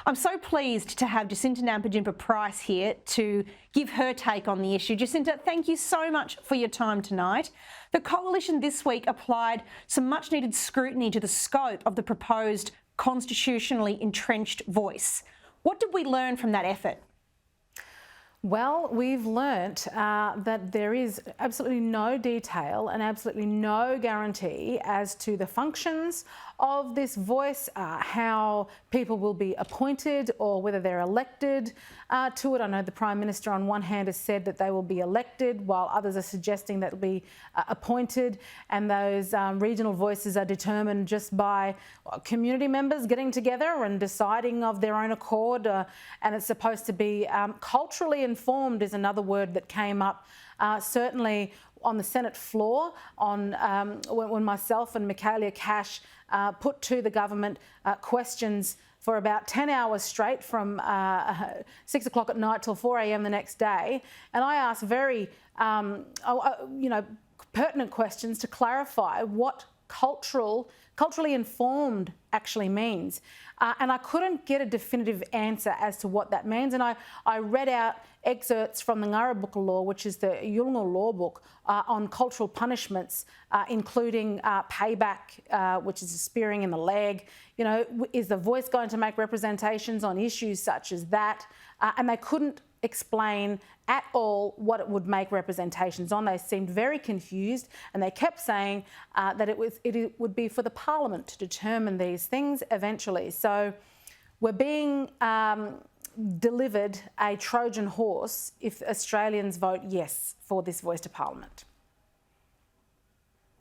I'm so pleased to have Jacinta Price here to give her take on the issue. Jacinta, thank you so much for your time tonight. The Coalition this week applied some much needed scrutiny to the scope of the proposed constitutionally entrenched voice. What did we learn from that effort? Well, we've learnt that there is absolutely no detail and absolutely no guarantee as to the functions of this voice, how people will be appointed or whether they're elected to it. I know the Prime Minister on one hand has said that they will be elected while others are suggesting that will be appointed, and those regional voices are determined just by community members getting together and deciding of their own accord, and it's supposed to be culturally informed is another word that came up certainly on the Senate floor on when myself and Michaelia Cash put to the government questions for about 10 hours straight from 6 o'clock at night till 4 a.m. the next day. And I asked very, pertinent questions to clarify what culturally informed actually means. And I couldn't get a definitive answer as to what that means. And I read out excerpts from the Ngarrabuka law, which is the Yolngu law book, on cultural punishments, including payback, which is a spearing in the leg. You know, is the voice going to make representations on issues such as that? And they couldn't explain at all what it would make representations on. They seemed very confused, and they kept saying that it would be for the Parliament to determine these things eventually. So we're being delivered a Trojan horse if Australians vote yes for this voice to Parliament.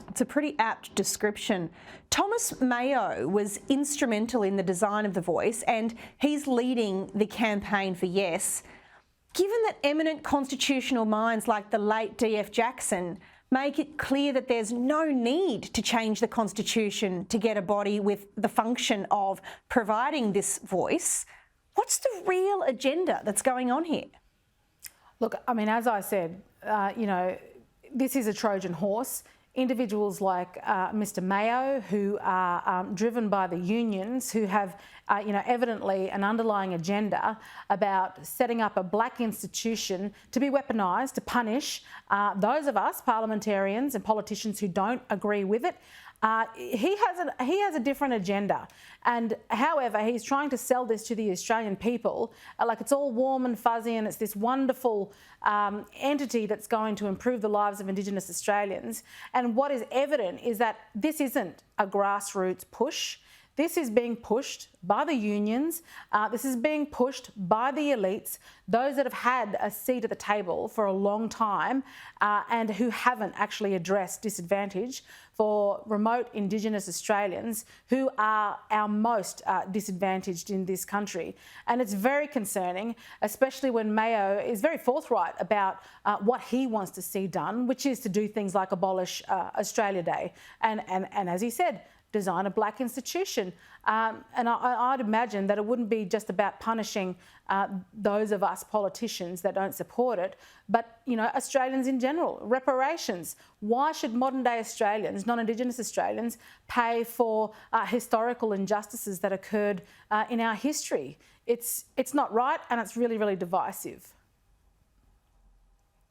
It's a pretty apt description. Thomas Mayo was instrumental in the design of the voice, and he's leading the campaign for yes. Given that eminent constitutional minds like the late D.F. Jackson make it clear that there's no need to change the Constitution to get a body with the function of providing this voice, what's the real agenda that's going on here? Look, I mean, as I said, this is a Trojan horse. Individuals like Mr Mayo, who are driven by the unions, who have, evidently an underlying agenda about setting up a black institution to be weaponised to punish those of us, parliamentarians and politicians, who don't agree with it. He has a different agenda, and however he's trying to sell this to the Australian people like it's all warm and fuzzy and it's this wonderful entity that's going to improve the lives of Indigenous Australians. And what is evident is that this isn't a grassroots push. This is being pushed by the unions. This is being pushed by the elites, those that have had a seat at the table for a long time and who haven't actually addressed disadvantage for remote Indigenous Australians who are our most disadvantaged in this country. And it's very concerning, especially when Mayo is very forthright about what he wants to see done, which is to do things like abolish Australia Day. And as he said, design a black institution. And I'd imagine that it wouldn't be just about punishing those of us politicians that don't support it, but, Australians in general, reparations. Why should modern day Australians, non-Indigenous Australians, pay for historical injustices that occurred in our history? It's not right, and it's really, really divisive.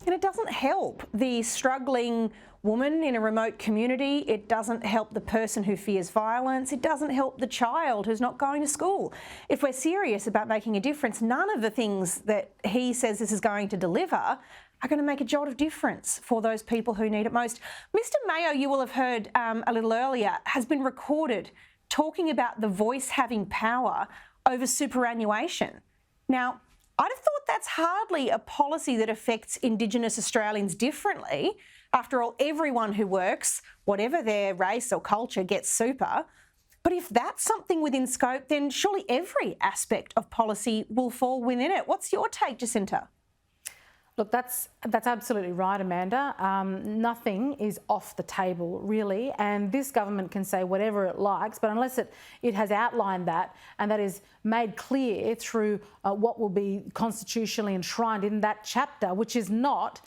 And it doesn't help the struggling woman in a remote community. It doesn't help the person who fears violence. It doesn't help the child who's not going to school. If we're serious about making a difference, none of the things that he says this is going to deliver are going to make a jot of difference for those people who need it most. Mr Mayo, you will have heard a little earlier, has been recorded talking about the voice having power over superannuation. Now, I'd have thought that's hardly a policy that affects Indigenous Australians differently. After all, everyone who works, whatever their race or culture, gets super. But if that's something within scope, then surely every aspect of policy will fall within it. What's your take, Jacinta? Look, that's absolutely right, Amanda. Nothing is off the table, really, and this government can say whatever it likes, but unless it has outlined that, and that is made clear through what will be constitutionally enshrined in that chapter, which is not,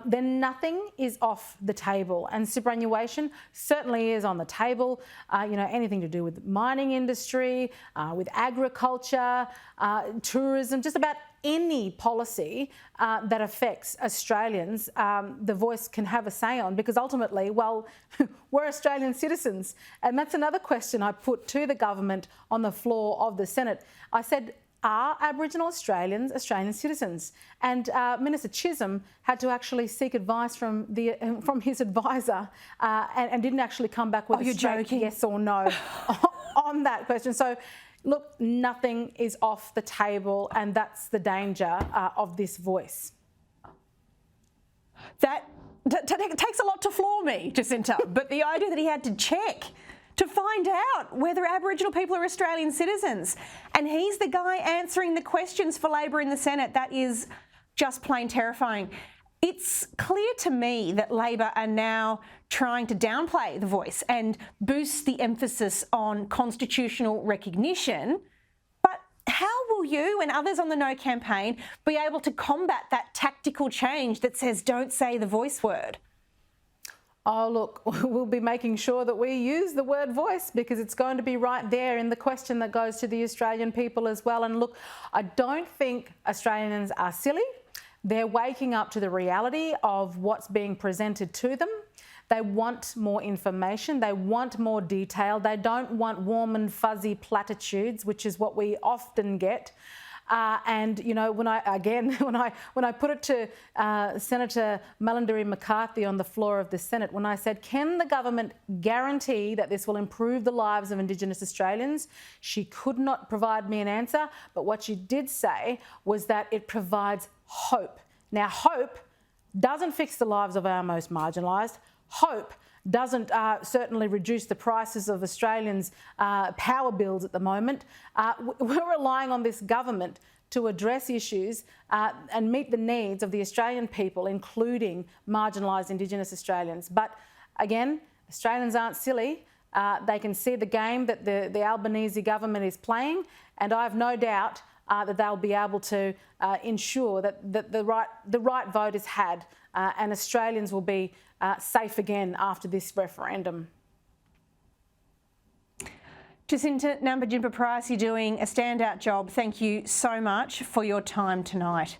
then nothing is off the table. And superannuation certainly is on the table. Anything to do with the mining industry, with agriculture, tourism, just about any policy that affects Australians, the Voice can have a say on, because ultimately, well, we're Australian citizens. And that's another question I put to the government on the floor of the Senate. I said, are Aboriginal Australians Australian citizens? And Minister Chisholm had to actually seek advice from his advisor and didn't actually come back with a straight yes or no on that question. So, look, nothing is off the table, and that's the danger of this Voice. That takes a lot to floor me, Jacinta, but the idea that he had to check to find out whether Aboriginal people are Australian citizens, and he's the guy answering the questions for Labor in the Senate, that is just plain terrifying. It's clear to me that Labor are now trying to downplay the Voice and boost the emphasis on constitutional recognition. But how will you and others on the No campaign be able to combat that tactical change that says don't say the Voice word? Oh, look, we'll be making sure that we use the word voice, because it's going to be right there in the question that goes to the Australian people as well. And look, I don't think Australians are silly. They're waking up to the reality of what's being presented to them. They want more information. They want more detail. They don't want warm and fuzzy platitudes, which is what we often get. And when I put it to Senator Malindari McCarthy on the floor of the Senate, when I said, can the government guarantee that this will improve the lives of Indigenous Australians, she could not provide me an answer. But what she did say was that it provides hope. Now, hope doesn't fix the lives of our most marginalised. Hope doesn't certainly reduce the prices of Australians' power bills at the moment. We're relying on this government to address issues and meet the needs of the Australian people, including marginalised Indigenous Australians. But again, Australians aren't silly. They can see the game that the Albanese government is playing, and I have no doubt that they'll be able to ensure that the right vote is had, and Australians will be safe again after this referendum. Jacinta Price, you're doing a standout job. Thank you so much for your time tonight.